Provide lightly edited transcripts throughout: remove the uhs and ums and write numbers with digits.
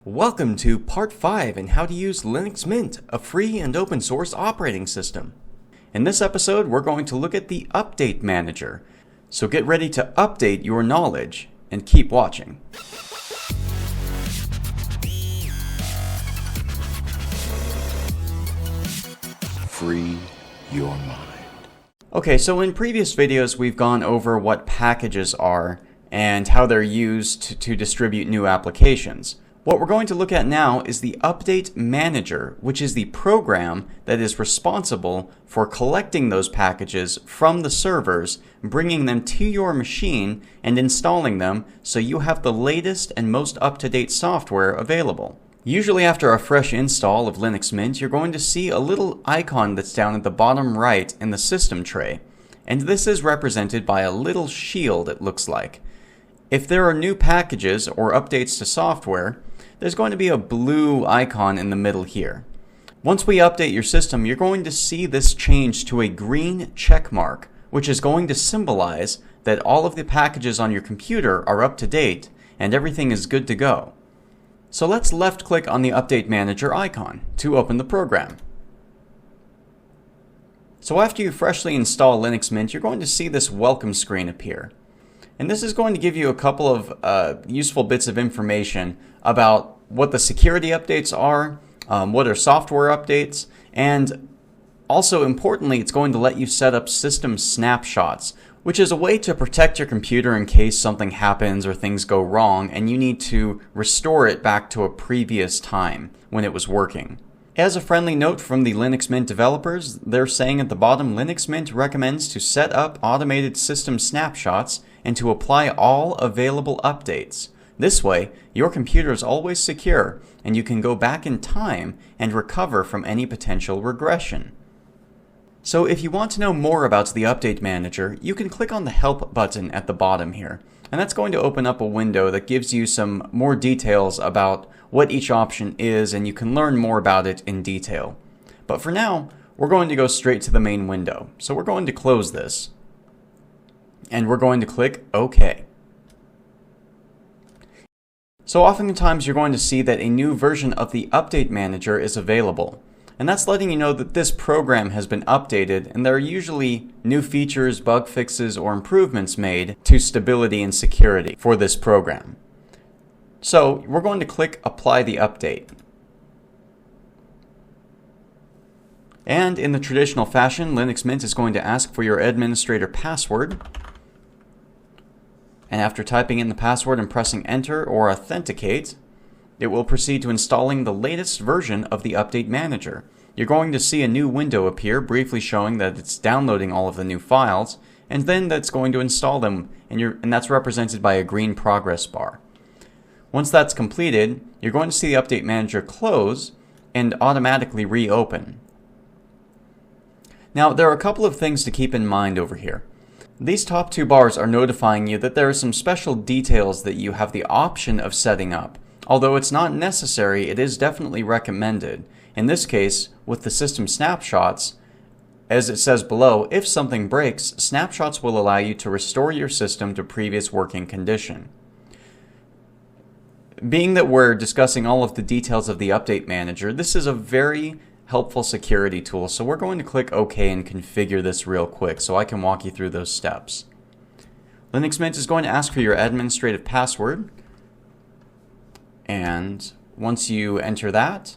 Welcome to Part 5 in how to use Linux Mint, a free and open source operating system. In this episode, we're going to look at the Update Manager. So get ready to update your knowledge and keep watching. Free your mind. Okay, so in previous videos, we've gone over what packages are and how they're used to distribute new applications. What we're going to look at now is the Update Manager, which is the program that is responsible for collecting those packages from the servers, bringing them to your machine, and installing them so you have the latest and most up-to-date software available. Usually after a fresh install of Linux Mint, you're going to see a little icon that's down at the bottom right in the system tray. And this is represented by a little shield, it looks like. If there are new packages or updates to software, there's going to be a blue icon in the middle here. Once we update your system, you're going to see this change to a green check mark, which is going to symbolize that all of the packages on your computer are up to date and everything is good to go. So let's left click on the Update Manager icon to open the program. So after you freshly install Linux Mint, you're going to see this welcome screen appear. And this is going to give you a couple of useful bits of information about what the security updates are, what are software updates, and also importantly, it's going to let you set up system snapshots, which is a way to protect your computer in case something happens or things go wrong and you need to restore it back to a previous time when it was working. As a friendly note from the Linux Mint developers, they're saying at the bottom, Linux Mint recommends to set up automated system snapshots and to apply all available updates. This way, your computer is always secure and you can go back in time and recover from any potential regression. So if you want to know more about the Update Manager, you can click on the Help button at the bottom here. And that's going to open up a window that gives you some more details about what each option is, and you can learn more about it in detail. But for now, we're going to go straight to the main window. So we're going to close this. And we're going to click OK. So oftentimes you're going to see that a new version of the Update Manager is available. And that's letting you know that this program has been updated and there are usually new features, bug fixes, or improvements made to stability and security for this program. So we're going to click Apply the Update. And in the traditional fashion, Linux Mint is going to ask for your administrator password. And after typing in the password and pressing Enter or Authenticate, it will proceed to installing the latest version of the Update Manager. You're going to see a new window appear, briefly showing that it's downloading all of the new files, and then that's going to install them, and that's represented by a green progress bar. Once that's completed, you're going to see the Update Manager close and automatically reopen. Now, there are a couple of things to keep in mind over here. These top two bars are notifying you that there are some special details that you have the option of setting up. Although it's not necessary, it is definitely recommended. In this case, with the system snapshots, as it says below, if something breaks, snapshots will allow you to restore your system to previous working condition. Being that we're discussing all of the details of the Update Manager, this is a very helpful security tool, so we're going to click OK and configure this real quick so I can walk you through those steps. Linux Mint is going to ask for your administrative password. And once you enter that,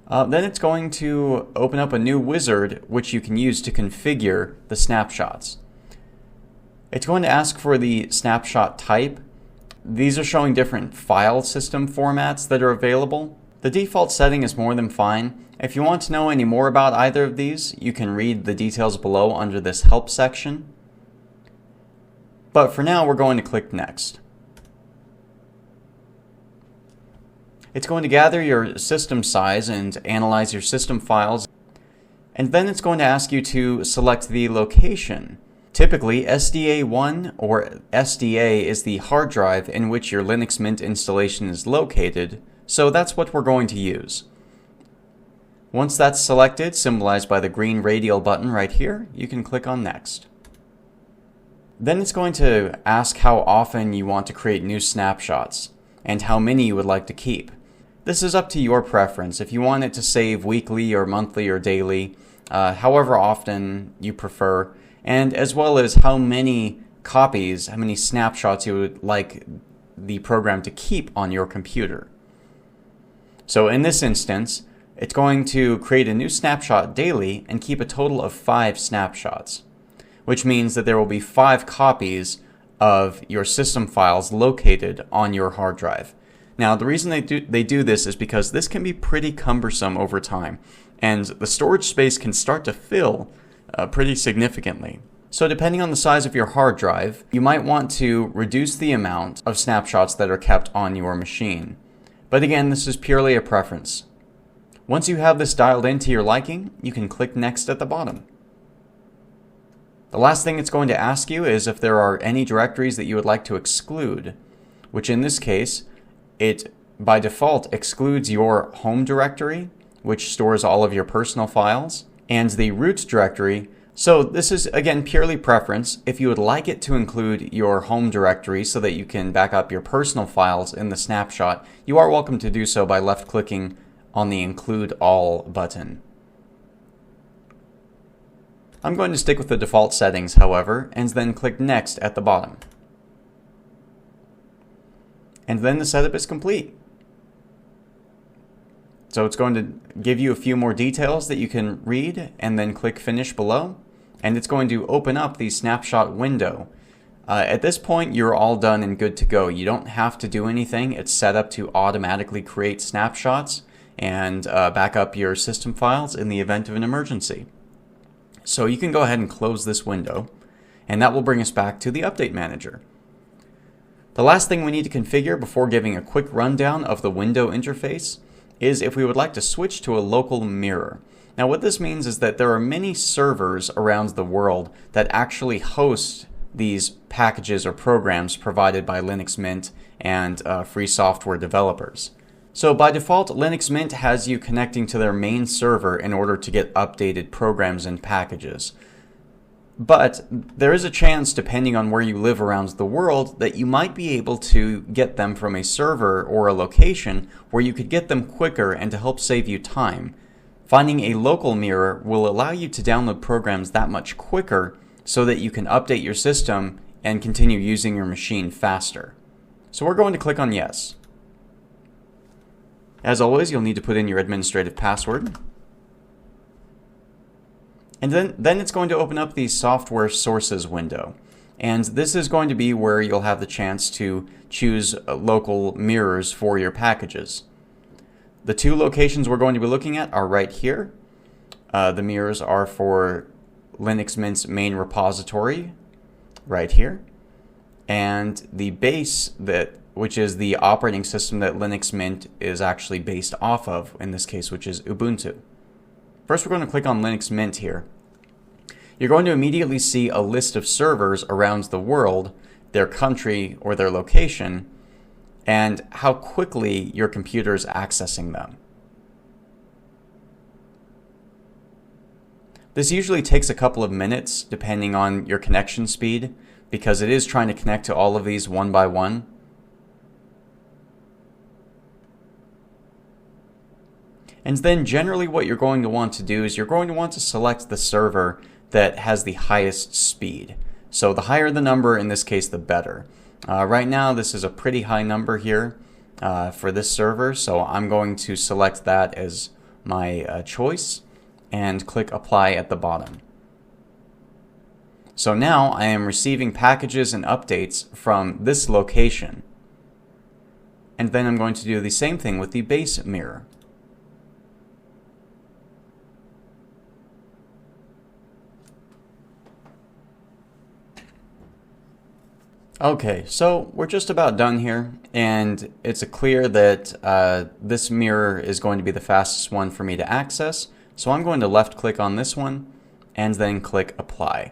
then it's going to open up a new wizard which you can use to configure the snapshots. It's going to ask for the snapshot type. These are showing different file system formats that are available. The default setting is more than fine. If you want to know any more about either of these, you can read the details below under this Help section. But for now, we're going to click Next. It's going to gather your system size and analyze your system files, and then it's going to ask you to select the location. Typically, SDA1 or SDA is the hard drive in which your Linux Mint installation is located, so that's what we're going to use. Once that's selected, symbolized by the green radial button right here, you can click on Next. Then it's going to ask how often you want to create new snapshots. and how many you would like to keep. This is up to your preference. If you want it to save weekly or monthly or daily, however often you prefer, and as well as how many copies, how many snapshots you would like the program to keep on your computer. So in this instance, it's going to create a new snapshot daily and keep a total of 5 snapshots, which means that there will be 5 copies of your system files located on your hard drive. Now, the reason they do this is because this can be pretty cumbersome over time, and the storage space can start to fill pretty significantly. So depending on the size of your hard drive, you might want to reduce the amount of snapshots that are kept on your machine. But again, this is purely a preference. Once you have this dialed into your liking, you can click Next at the bottom. The last thing it's going to ask you is if there are any directories that you would like to exclude, which in this case, it by default excludes your home directory, which stores all of your personal files, and the root directory. So this is, again, purely preference. If you would like it to include your home directory so that you can back up your personal files in the snapshot, you are welcome to do so by left-clicking on the Include All button. I'm going to stick with the default settings, however, and then click Next at the bottom. And then the setup is complete. So it's going to give you a few more details that you can read and then click Finish below. And it's going to open up the snapshot window. At this point, you're all done and good to go. You don't have to do anything. It's set up to automatically create snapshots and back up your system files in the event of an emergency. So you can go ahead and close this window, and that will bring us back to the Update Manager. The last thing we need to configure before giving a quick rundown of the window interface is if we would like to switch to a local mirror. Now what this means is that there are many servers around the world that actually host these packages or programs provided by Linux Mint and free software developers. So by default, Linux Mint has you connecting to their main server in order to get updated programs and packages. But there is a chance, depending on where you live around the world, that you might be able to get them from a server or a location where you could get them quicker and to help save you time. Finding a local mirror will allow you to download programs that much quicker so that you can update your system and continue using your machine faster. So we're going to click on Yes. As always, you'll need to put in your administrative password. And then it's going to open up the Software Sources window. And this is going to be where you'll have the chance to choose local mirrors for your packages. The 2 locations we're going to be looking at are right here. The mirrors are for Linux Mint's main repository, right here. And the base, which is the operating system that Linux Mint is actually based off of, in this case, which is Ubuntu. First, we're going to click on Linux Mint here. You're going to immediately see a list of servers around the world, their country or their location, and how quickly your computer is accessing them. This usually takes a couple of minutes depending on your connection speed because it is trying to connect to all of these one by one. And then generally what you're going to want to do is you're going to want to select the server that has the highest speed. So the higher the number, in this case, the better. Right now this is a pretty high number here for this server, so I'm going to select that as my choice and click Apply at the bottom. So now I am receiving packages and updates from this location. And then I'm going to do the same thing with the base mirror. Okay, so we're just about done here, and it's clear that this mirror is going to be the fastest one for me to access. So I'm going to left click on this one and then click Apply.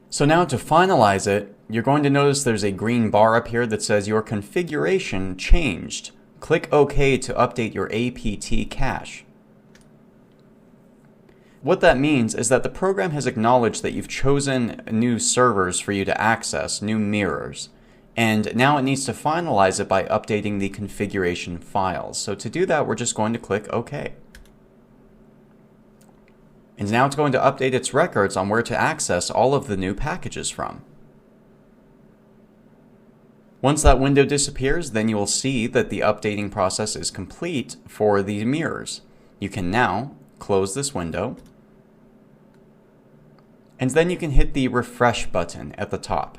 So now to finalize it, you're going to notice there's a green bar up here that says your configuration changed. Click OK to update your APT cache. What that means is that the program has acknowledged that you've chosen new servers for you to access, new mirrors, And now it needs to finalize it by updating the configuration files. So to do that, we're just going to click OK. And now it's going to update its records on where to access all of the new packages from. Once that window disappears, then you will see that the updating process is complete for the mirrors. You can now close this window, and then you can hit the refresh button at the top.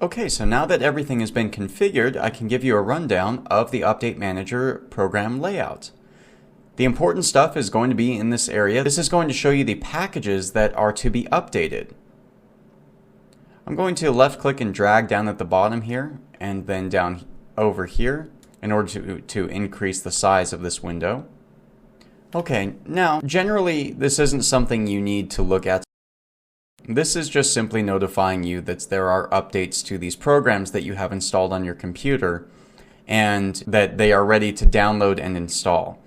Okay, so now that everything has been configured, I can give you a rundown of the Update Manager program layout. The important stuff is going to be in this area. This is going to show you the packages that are to be updated. I'm going to left click and drag down at the bottom here and then down over here in order to increase the size of this window. Okay, now generally this isn't something you need to look at. This is just simply notifying you that there are updates to these programs that you have installed on your computer and that they are ready to download and install.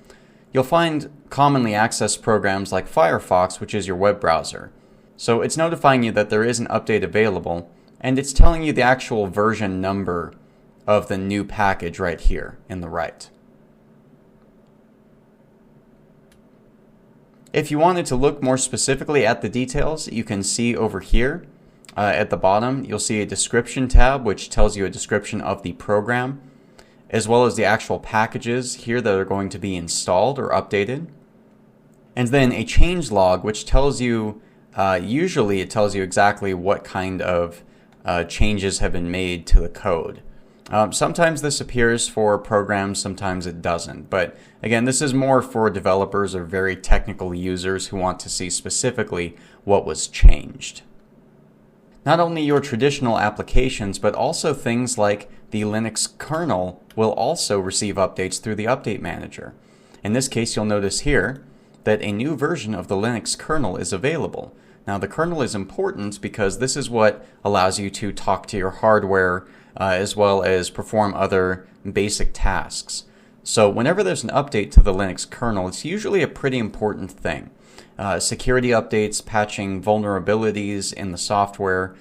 You'll find commonly accessed programs like Firefox, which is your web browser. So it's notifying you that there is an update available, and it's telling you the actual version number of the new package right here in the right. If you wanted to look more specifically at the details, you can see over here at the bottom, you'll see a description tab, which tells you a description of the program, as well as the actual packages here that are going to be installed or updated. And then a change log, which tells you, usually it tells you exactly what kind of changes have been made to the code. Sometimes this appears for programs, sometimes it doesn't. But again, this is more for developers or very technical users who want to see specifically what was changed. Not only your traditional applications, but also things like the Linux kernel will also receive updates through the Update Manager. In this case, you'll notice here that a new version of the Linux kernel is available. Now, the kernel is important because this is what allows you to talk to your hardware as well as perform other basic tasks. So whenever there's an update to the Linux kernel, it's usually a pretty important thing. Security updates, patching vulnerabilities in the software,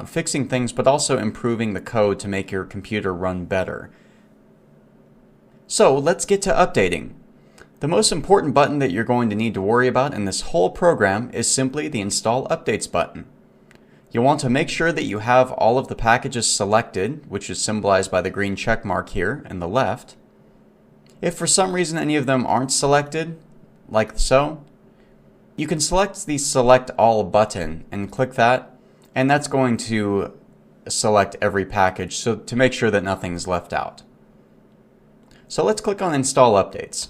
fixing things, but also improving the code to make your computer run better. So let's get to updating. The most important button that you're going to need to worry about in this whole program is simply the Install Updates button. You'll want to make sure that you have all of the packages selected, which is symbolized by the green check mark here in the left. If for some reason any of them aren't selected, like so, you can select the Select All button and click that, and that's going to select every package so to make sure that nothing's left out. So let's click on Install Updates.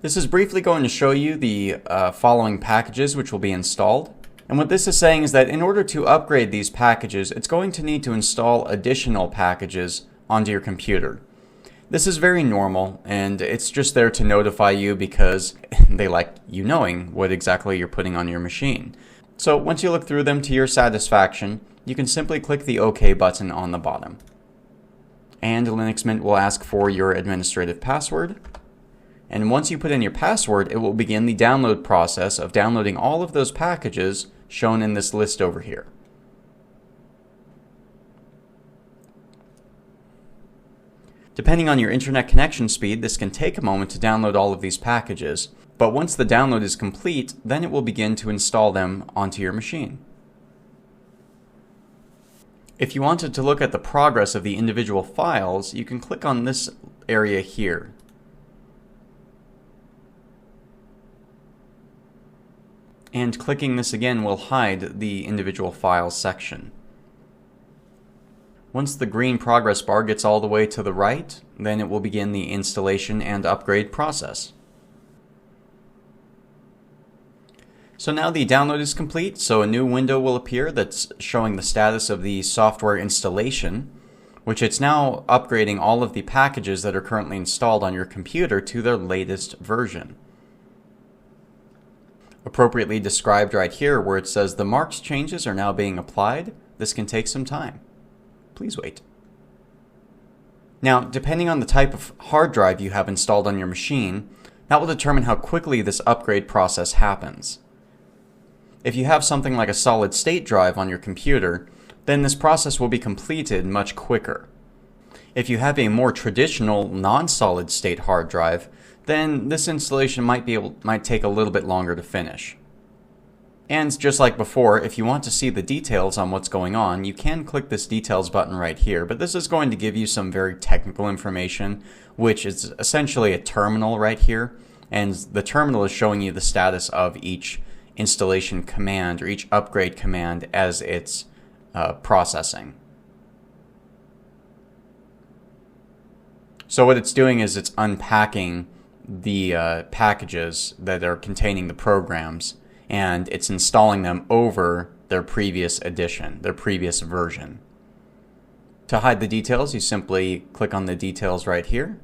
This is briefly going to show you the following packages which will be installed. And what this is saying is that in order to upgrade these packages, it's going to need to install additional packages onto your computer. This is very normal, and it's just there to notify you because they like you knowing what exactly you're putting on your machine. So once you look through them to your satisfaction, you can simply click the OK button on the bottom. And Linux Mint will ask for your administrative password. And once you put in your password, it will begin the download process of downloading all of those packages shown in this list over here. Depending on your internet connection speed, this can take a moment to download all of these packages, but once the download is complete, then it will begin to install them onto your machine. If you wanted to look at the progress of the individual files, you can click on this area here. And clicking this again will hide the individual files section. Once the green progress bar gets all the way to the right, then it will begin the installation and upgrade process. So now the download is complete, so a new window will appear that's showing the status of the software installation, which it's now upgrading all of the packages that are currently installed on your computer to their latest version. Appropriately described right here where it says the marks changes are now being applied, this can take some time. Please wait. Now, depending on the type of hard drive you have installed on your machine, That will determine how quickly this upgrade process happens. If you have something like a solid state drive on your computer, then this process will be completed much quicker. If you have a more traditional non-solid state hard drive, then this installation might take a little bit longer to finish. And just like before, if you want to see the details on what's going on, you can click this details button right here, but this is going to give you some very technical information, which is essentially a terminal right here, and the terminal is showing you the status of each installation command or each upgrade command as it's processing. So what it's doing is it's unpacking the packages that are containing the programs, and it's installing them over their previous edition, their previous version. To hide the details, you simply click on the details right here.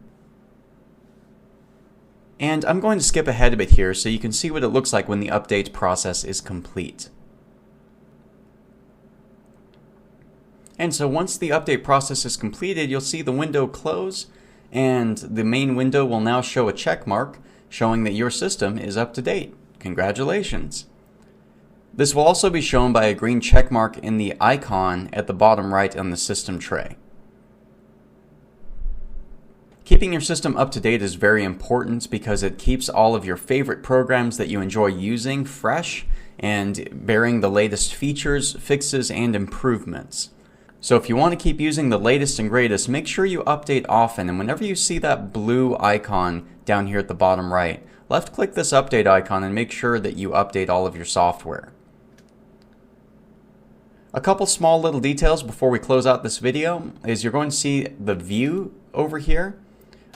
And I'm going to skip ahead a bit here so you can see what it looks like when the update process is complete. And so once the update process is completed, you'll see the window close, and the main window will now show a check mark showing that your system is up to date. Congratulations! This will also be shown by a green check mark in the icon at the bottom right on the system tray. Keeping your system up to date is very important because it keeps all of your favorite programs that you enjoy using fresh and bearing the latest features, fixes, and improvements. So if you want to keep using the latest and greatest, make sure you update often, and whenever you see that blue icon down here at the bottom right, left click this update icon and make sure that you update all of your software. A couple small little details before we close out this video is you're going to see the view over here.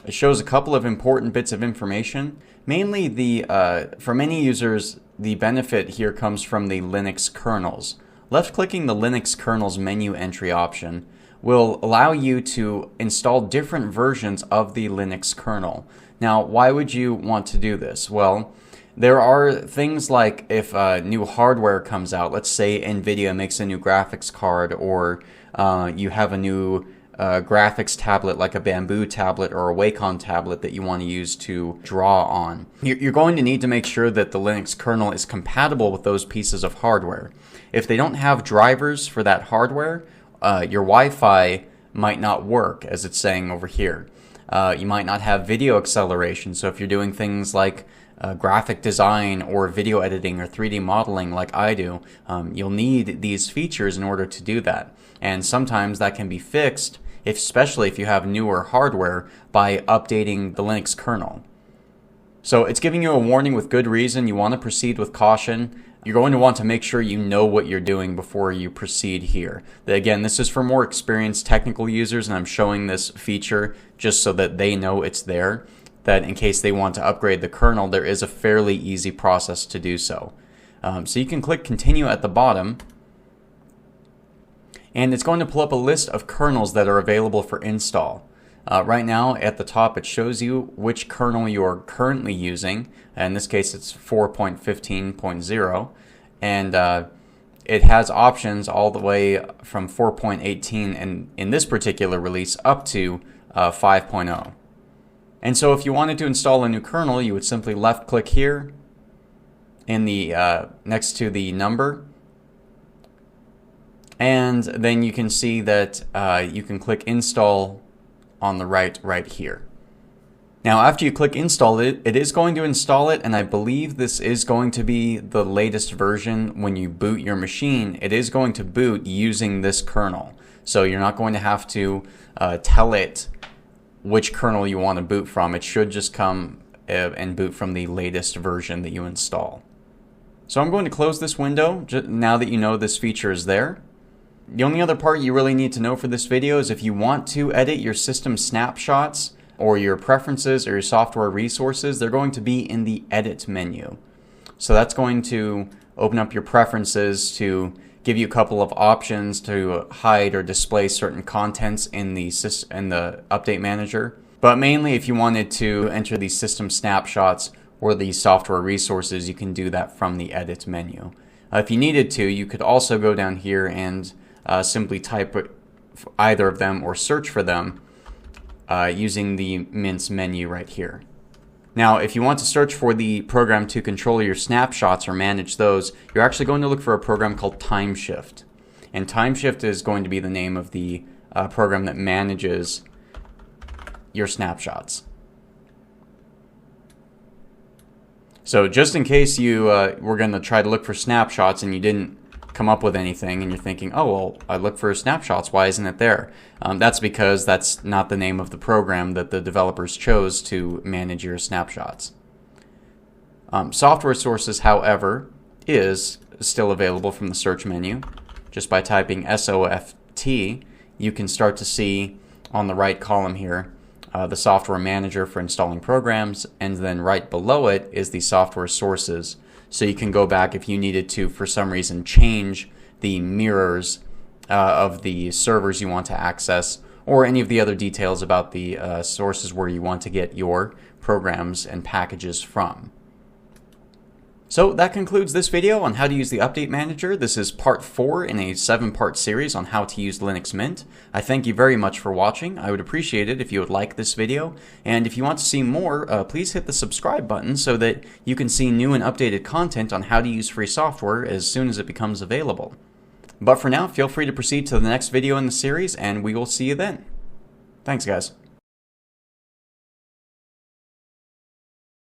It shows a couple of important bits of information. Mainly for many users, the benefit here comes from the Linux kernels. Left-clicking the Linux kernels menu entry option will allow you to install different versions of the Linux kernel. Now, why would you want to do this? Well, there are things like if new hardware comes out, let's say NVIDIA makes a new graphics card, or you have a new graphics tablet like a Bamboo tablet or a Wacom tablet that you want to use to draw on. You're going to need to make sure that the Linux kernel is compatible with those pieces of hardware. If they don't have drivers for that hardware, your Wi-Fi might not work, as it's saying over here. You might not have video acceleration, so if you're doing things like graphic design or video editing or 3D modeling like I do, you'll need these features in order to do that. And sometimes that can be fixed, especially if you have newer hardware, by updating the Linux kernel. So it's giving you a warning with good reason. You want to proceed with caution. You're going to want to make sure you know what you're doing before you proceed here. Again, this is for more experienced technical users, and I'm showing this feature just so that they know it's there, that in case they want to upgrade the kernel, there is a fairly easy process to do so. So you can click continue at the bottom, and it's going to pull up a list of kernels that are available for install. Right now at the top it shows you which kernel you are currently using. In this case it's 4.15.0, and it has options all the way from 4.18 and in this particular release up to 5.0. And so if you wanted to install a new kernel, you would simply left click here in the next to the number, and then you can see that you can click install on the right here. Now after you click install it is going to install it, and I believe this is going to be the latest version. When you boot your machine, it is going to boot using this kernel. So you're not going to have to tell it which kernel you want to boot from. It should just come and boot from the latest version that you install. So I'm going to close this window now that you know this feature is there. The only other part you really need to know for this video is if you want to edit your system snapshots or your preferences or your software resources, they're going to be in the edit menu. So that's going to open up your preferences to give you a couple of options to hide or display certain contents in the update manager. But mainly if you wanted to enter the system snapshots or the software resources, you can do that from the edit menu. If you needed to, you could also go down here and simply type either of them or search for them using the mince menu right here. Now, if you want to search for the program to control your snapshots or manage those, you're actually going to look for a program called TimeShift. And TimeShift is going to be the name of the program that manages your snapshots. So just in case you were going to try to look for snapshots and you didn't come up with anything and you're thinking, oh, well, I look for snapshots, why isn't it there? That's because that's not the name of the program that the developers chose to manage your snapshots. Software Sources, however, is still available from the search menu. Just by typing SOFT, you can start to see on the right column here the software manager for installing programs, and then right below it is the software sources. So you can go back if you needed to, for some reason, change the mirrors of the servers you want to access, or any of the other details about the sources where you want to get your programs and packages from. So that concludes this video on how to use the Update Manager. This is part 4 in a 7-part series on how to use Linux Mint. I thank you very much for watching. I would appreciate it if you would like this video. And if you want to see more, please hit the subscribe button so that you can see new and updated content on how to use free software as soon as it becomes available. But for now, feel free to proceed to the next video in the series, and we will see you then. Thanks, guys.